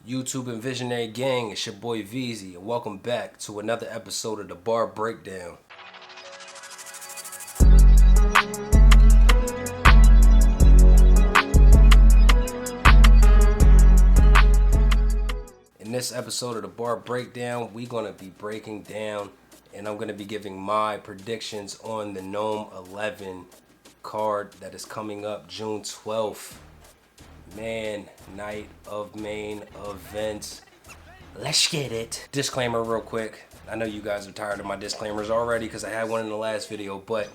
YouTube and Visionary Gang, it's your boy Vesey, and welcome back to another episode of the Bar Breakdown. In this episode of the Bar Breakdown, we're going to be breaking down, and I'm going to be giving my predictions on the NOME 11 card that is coming up June 12th. Man, night of main events. Let's get it. Disclaimer real quick. I know you guys are tired of my disclaimers already because I had one in the last video, but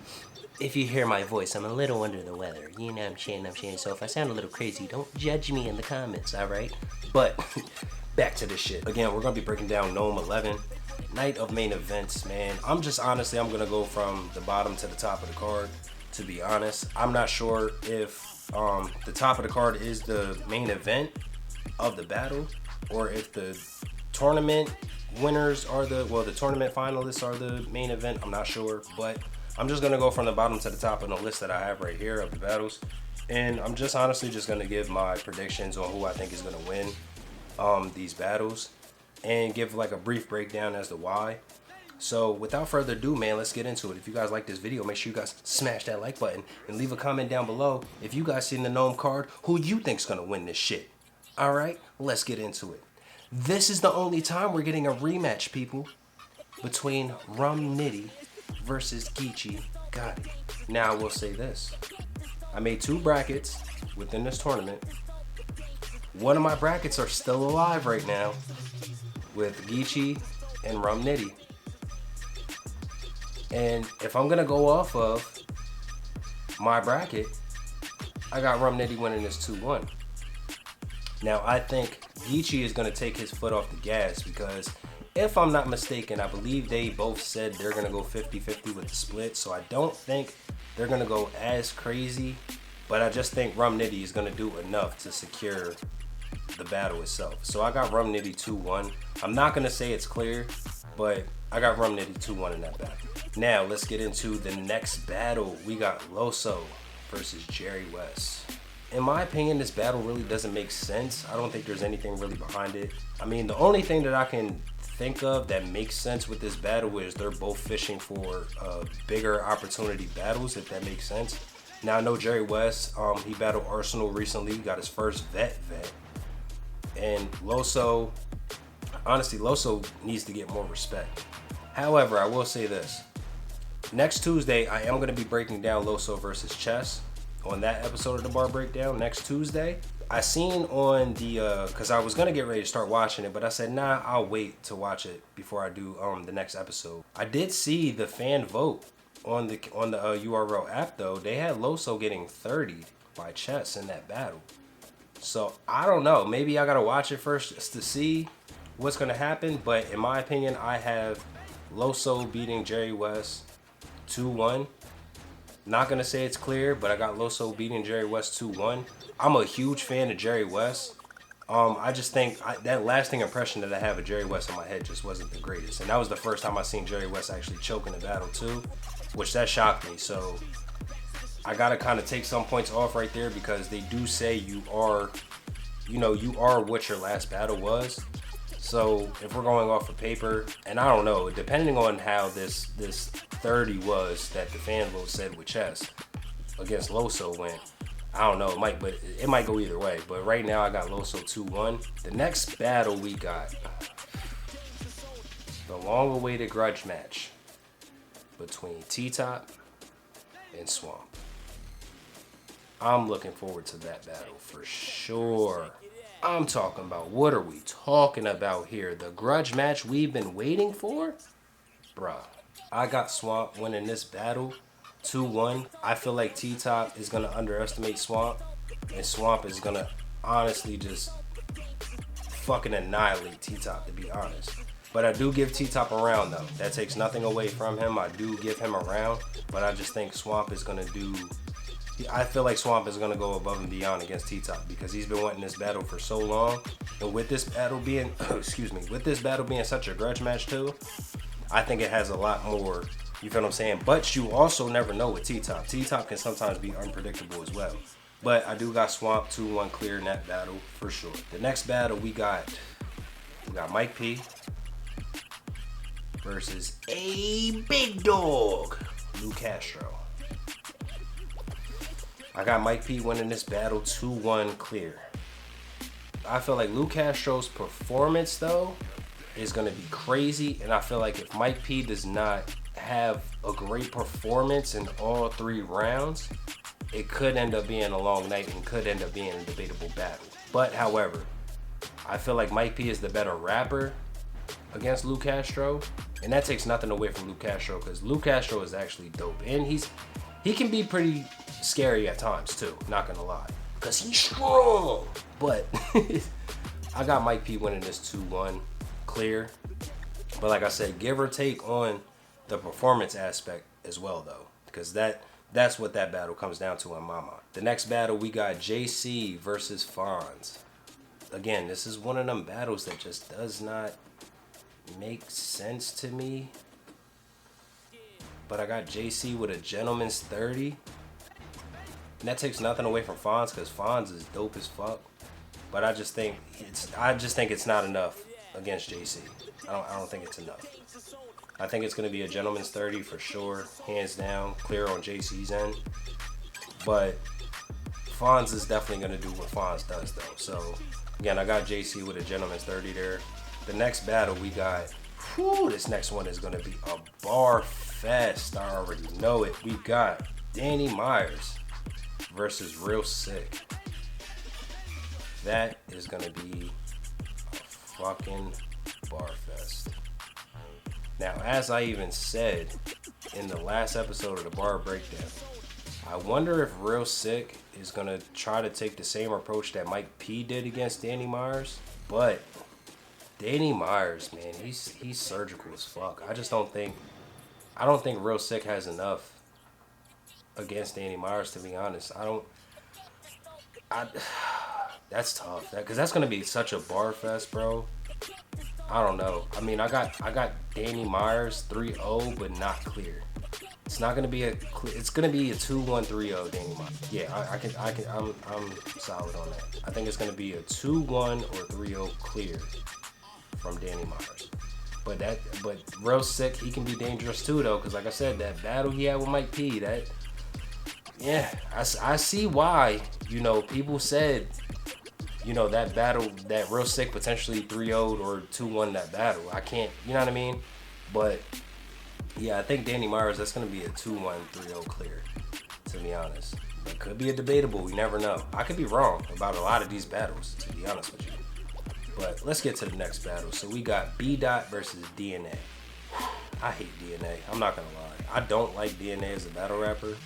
if you hear my voice, I'm a little under the weather. You know what I'm saying. So if I sound a little crazy, don't judge me in the comments, alright? But back to this shit. Again, we're going to be breaking down NOME 11. Night of main events, man. I'm going to go from the bottom to the top of the card, to be honest. I'm not sure if the top of the card is the main event of the battle, or if the tournament winners are the tournament finalists are the main event. I'm not sure, but I'm just gonna go from the bottom to the top of the list that I have right here of the battles, and I'm just honestly just gonna give my predictions on who I think is gonna win these battles, and give like a brief breakdown as to why. So without further ado, man, let's get into it. If you guys like this video, make sure you guys smash that like button and leave a comment down below if you guys seen the NOME card, who you think's gonna win this shit. Alright, let's get into it. This is the only time we're getting a rematch, people, between Rum Nitty versus Geechee Gotti. Now I will say this. I made 2 brackets within this tournament. One of my brackets are still alive right now with Geechee and Rum Nitty. And if I'm gonna go off of my bracket, I got Rum Nitty winning this 2-1. Now I think Geechee is gonna take his foot off the gas because if I'm not mistaken, I believe they both said they're gonna go 50-50 with the split. So I don't think they're gonna go as crazy, but I just think Rum Nitty is gonna do enough to secure the battle itself. So I got Rum Nitty 2-1. I'm not gonna say it's clear, but I got Rum Nitty 2-1 in that battle. Now let's get into the next battle. We got Loso versus Jerry West. In my opinion, this battle really doesn't make sense. I don't think there's anything really behind it. I mean, the only thing that I can think of that makes sense with this battle is they're both fishing for bigger opportunity battles, if that makes sense. Now I know Jerry West, he battled Arsenal recently, got his first vet. And Loso, honestly, Loso needs to get more respect. However, I will say this. Next Tuesday, I am going to be breaking down Loso versus Chess on that episode of the Bar Breakdown. Next Tuesday, I seen on the, because I was going to get ready to start watching it, but I said, nah, I'll wait to watch it before I do the next episode. I did see the fan vote on the URL app, though. They had Loso getting 30 by Chess in that battle. So, I don't know. Maybe I got to watch it first just to see what's going to happen. But in my opinion, I have Loso beating Jerry West 2-1. Not gonna say it's clear, but I got Loso beating Jerry West 2-1. I'm a huge fan of Jerry West. I just think that lasting impression that I have of Jerry West in my head just wasn't the greatest. And that was the first time I seen Jerry West actually choke in a battle too, which that shocked me. So I gotta kind of take some points off right there because they do say you are what your last battle was. So if we're going off of paper, and I don't know, depending on how this 30 was that the fan vote said with Chess against Loso went, I don't know, it might go either way. But right now I got Loso 2-1. The next battle we got, the long-awaited grudge match between T-Top and Swamp. I'm looking forward to that battle for sure. I'm talking about, what are we talking about here? The grudge match we've been waiting for? Bruh, I got Swamp winning this battle 2-1. I feel like T-Top is going to underestimate Swamp, and Swamp is going to honestly just fucking annihilate T-Top, to be honest. But I do give T-Top a round, though. That takes nothing away from him. I do give him a round, but I just think Swamp is going to do... I feel like Swamp is going to go above and beyond against T-Top because he's been wanting this battle for so long. And with this battle being, with this battle being such a grudge match too, I think it has a lot more, you feel what I'm saying? But you also never know with T-Top. T-Top can sometimes be unpredictable as well. But I do got Swamp 2-1 clear in that battle for sure. The next battle we got Mike P versus a Big Dog Lou Castro. I got Mike P winning this battle 2-1 clear. I feel like Lou Castro's performance though is gonna be crazy, and I feel like if Mike P does not have a great performance in all 3 rounds, it could end up being a long night and could end up being a debatable battle. But however, I feel like Mike P is the better rapper against Lou Castro, and that takes nothing away from Lou Castro, because Lou Castro is actually dope, and he can be pretty scary at times too, not gonna lie, because he's strong. But I got Mike P winning this 2-1 clear. But like I said, give or take on the performance aspect as well though, because that's what that battle comes down to in my mind. The next battle we got JC versus Fonz. Again, this is one of them battles that just does not make sense to me. But I got JC with a gentleman's 30. And that takes nothing away from Fonz, because Fonz is dope as fuck. But I just think it's not enough against JC. I don't think it's enough. I think it's gonna be a gentleman's 30 for sure, hands down, clear on JC's end. But Fonz is definitely gonna do what Fonz does though. So again, I got JC with a gentleman's 30 there. The next battle we got, this next one is gonna be a bar fest. I already know it. We got Danny Myers versus Real Sick. That is gonna be a fucking bar fest. Now, as I even said in the last episode of the bar breakdown, I wonder if Real Sick is gonna try to take the same approach that Mike P did against Danny Myers. But Danny Myers, man, he's surgical as fuck. I don't think Real Sick has enough against Danny Myers, to be honest. That's tough, because that's gonna be such a bar fest, bro. I don't know. I mean, I got Danny Myers 3-0, but not clear. It's not gonna be it's gonna be a 2-1 3-0 Danny Myers. Yeah, I'm solid on that. I think it's gonna be a 2-1 or 3-0 clear from Danny Myers. But Real Sick, he can be dangerous too though, because like I said, that battle he had with Mike P, I see why, people said, that battle, that Real Sick potentially 3-0'd or 2-1 that battle. I can't, you know what I mean? But yeah, I think Danny Myers, that's going to be a 2-1 3-0 clear, to be honest. It could be a debatable, we never know. I could be wrong about a lot of these battles, to be honest with you. But let's get to the next battle. So we got B Dot versus DNA. I hate DNA, I'm not going to lie. I don't like DNA as a battle rapper.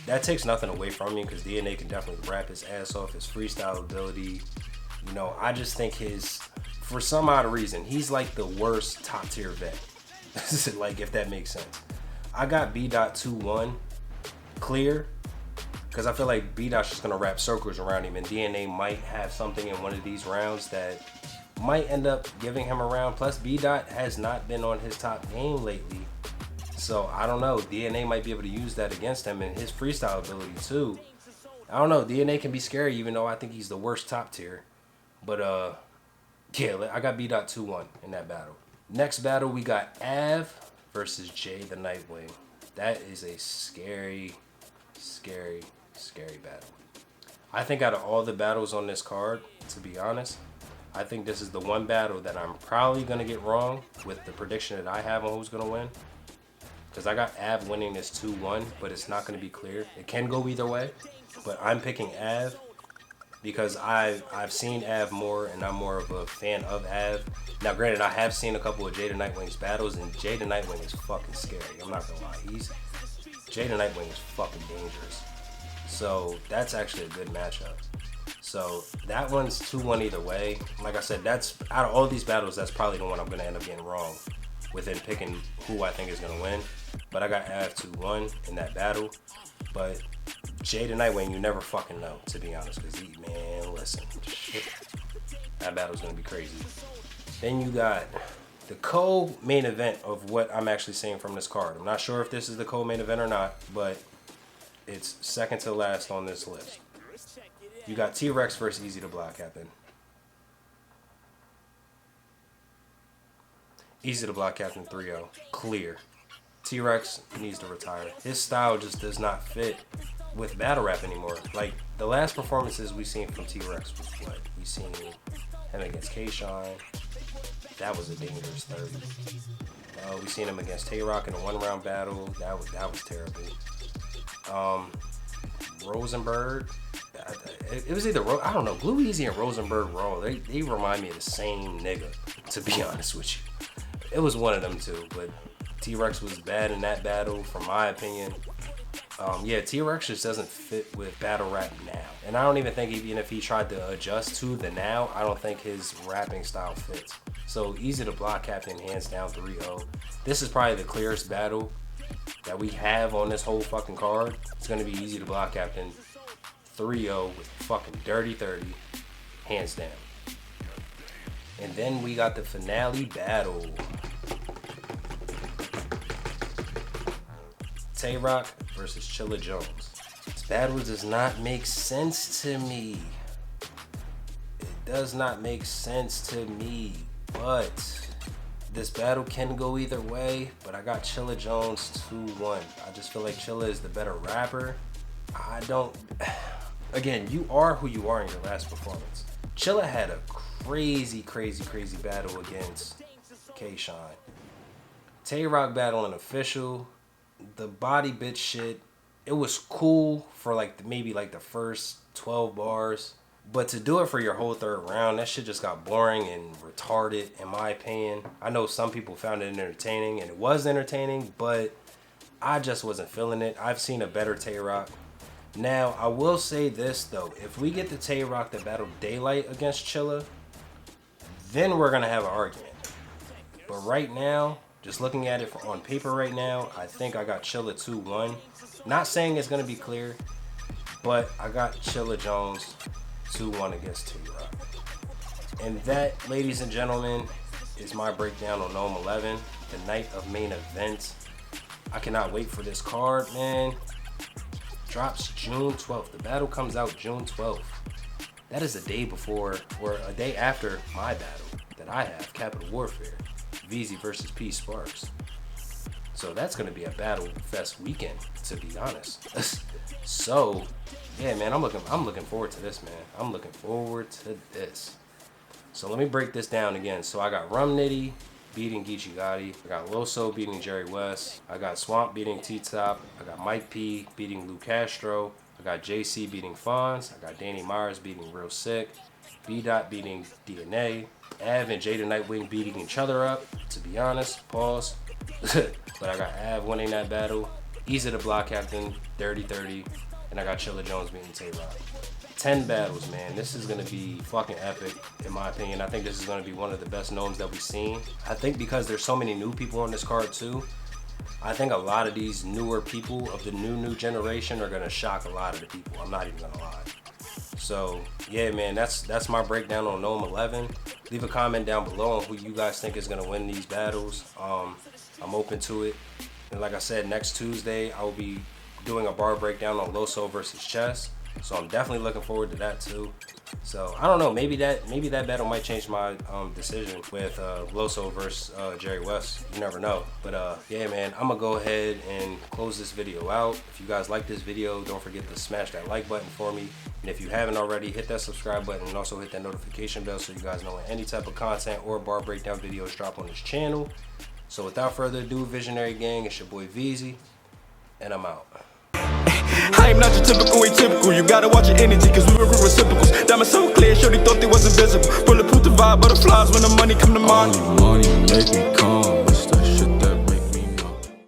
That takes nothing away from me, because DNA can definitely rap his ass off, his freestyle ability. I just think for some odd reason, he's like the worst top tier vet. Like, if that makes sense. I got B Dot 2-1 clear, because I feel like B Dot's just gonna wrap circles around him, and DNA might have something in one of these rounds that might end up giving him a round. Plus, B Dot has not been on his top game lately. So I don't know, DNA might be able to use that against him, and his freestyle ability too. I don't know, DNA can be scary, even though I think he's the worst top tier. But yeah, I got B Dot 2-1 in that battle. Next battle we got Av versus Jay the Nightwing. That is a scary battle. I think out of all the battles on this card, to be honest, I think this is the one battle that I'm probably gonna get wrong with the prediction that I have on who's gonna win. Because I got Av winning this 2-1, but it's not going to be clear. It can go either way, but I'm picking Av because I've seen Av more, and I'm more of a fan of Av. Now, granted, I have seen a couple of Jay the Nightwing's battles, and Jay the Nightwing is fucking scary. I'm not going to lie. Jay the Nightwing is fucking dangerous. So that's actually a good matchup. So that one's 2-1 either way. Like I said, that's out of all these battles, that's probably the one I'm going to end up getting wrong within picking who I think is going to win. But I got Av 2-1 in that battle. But Jay the Nightwing, you never fucking know, to be honest. Because man, listen, shit, that battle's going to be crazy. Then you got the co-main event of what I'm actually seeing from this card. I'm not sure if this is the co-main event or not, but it's second to last on this list. You got T-Rex versus Easy the Block Captain. Easy to Block Captain 3-0. Clear. T-Rex needs to retire. His style just does not fit with battle rap anymore. Like, the last performances we seen from T-Rex was what? We seen him against K-Shine. That was a dangerous 30. We seen him against Tay-Rock in a one-round battle. That was terrible. Rosenberg. It was either, I don't know, Blue Easy and Rosenberg Raw. They remind me of the same nigga, to be honest with you. It was one of them two, but T-Rex was bad in that battle, from my opinion. Yeah, T-Rex just doesn't fit with battle rap now. And I don't even think even if he tried to adjust to the now, I don't think his rapping style fits. So Easy to Block Captain, hands down 3-0. This is probably the clearest battle that we have on this whole fucking card. It's gonna be Easy to Block Captain 3-0 with fucking Dirty 30, hands down. And then we got the finale battle. Tay-Rock versus Chilla Jones. This battle does not make sense to me. It does not make sense to me, but this battle can go either way, but I got Chilla Jones 2-1. I just feel like Chilla is the better rapper. Again, you are who you are in your last performance. Chilla had a crazy battle against K-Shine. Tay-Rock battle an official. The body bitch shit, it was cool for maybe the first 12 bars. But to do it for your whole third round, that shit just got boring and retarded, in my opinion. I know some people found it entertaining, and it was entertaining, but I just wasn't feeling it. I've seen a better Tay-Rock. Now, I will say this, though. If we get the Tay-Rock that battled Daylight against Chilla, then we're going to have an argument. But right now, just looking at it on paper right now, I think I got Chilla 2-1. Not saying it's going to be clear, but I got Chilla Jones 2-1 against Tay-Rock. And that, ladies and gentlemen, is my breakdown on NOME 11, the night of main event. I cannot wait for this card, man. Drops June 12th. The battle comes out June 12th. That is a day before, or a day after my battle that I have, Capital Warfare. Vesey versus P Sparks. So that's going to be a battle fest weekend, to be honest. So, yeah, man, I'm looking forward to this, man. I'm looking forward to this. So let me break this down again. So I got Rum Nitty beating Geechee Gotti. I got Loso beating Jerry West. I got Swamp beating T-Top. I got Mike P beating Lou Castro. I got JC beating Fonz. I got Danny Myers beating Real Sick. B-Dot beating DNA. Av and Jay the Nightwing beating each other up, to be honest. Pause. But I got Av winning that battle. Easy to Block Captain, Dirty 30. And I got Chilla Jones beating Tay-Rock. 10 battles, man. This is going to be fucking epic, in my opinion. I think this is going to be one of the best gnomes that we've seen. I think because there's so many new people on this card, too. I think a lot of these newer people of the new generation are going to shock a lot of the people. I'm not even going to lie. So, yeah, man, that's my breakdown on NOME 11. Leave a comment down below on who you guys think is going to win these battles. I'm open to it. And like I said, next Tuesday, I will be doing a bar breakdown on Loso versus Chess. So I'm definitely looking forward to that too. So I don't know, maybe that battle might change my decision with Loso versus Jerry West. You never know. But yeah, man, I'm gonna go ahead and close this video out. If you guys like this video, don't forget to smash that like button for me. And if you haven't already, hit that subscribe button and also hit that notification bell so you guys know when any type of content or bar breakdown videos drop on this channel. So without further ado, Visionary Gang, it's your boy Vesey, and I'm out. I am not your typical atypical. You gotta watch your energy, cause we were reciprocals. Diamonds so clear, sure they thought they was invisible. Bulletproof the vibe, butterflies when the money come to mind. Money make me calm.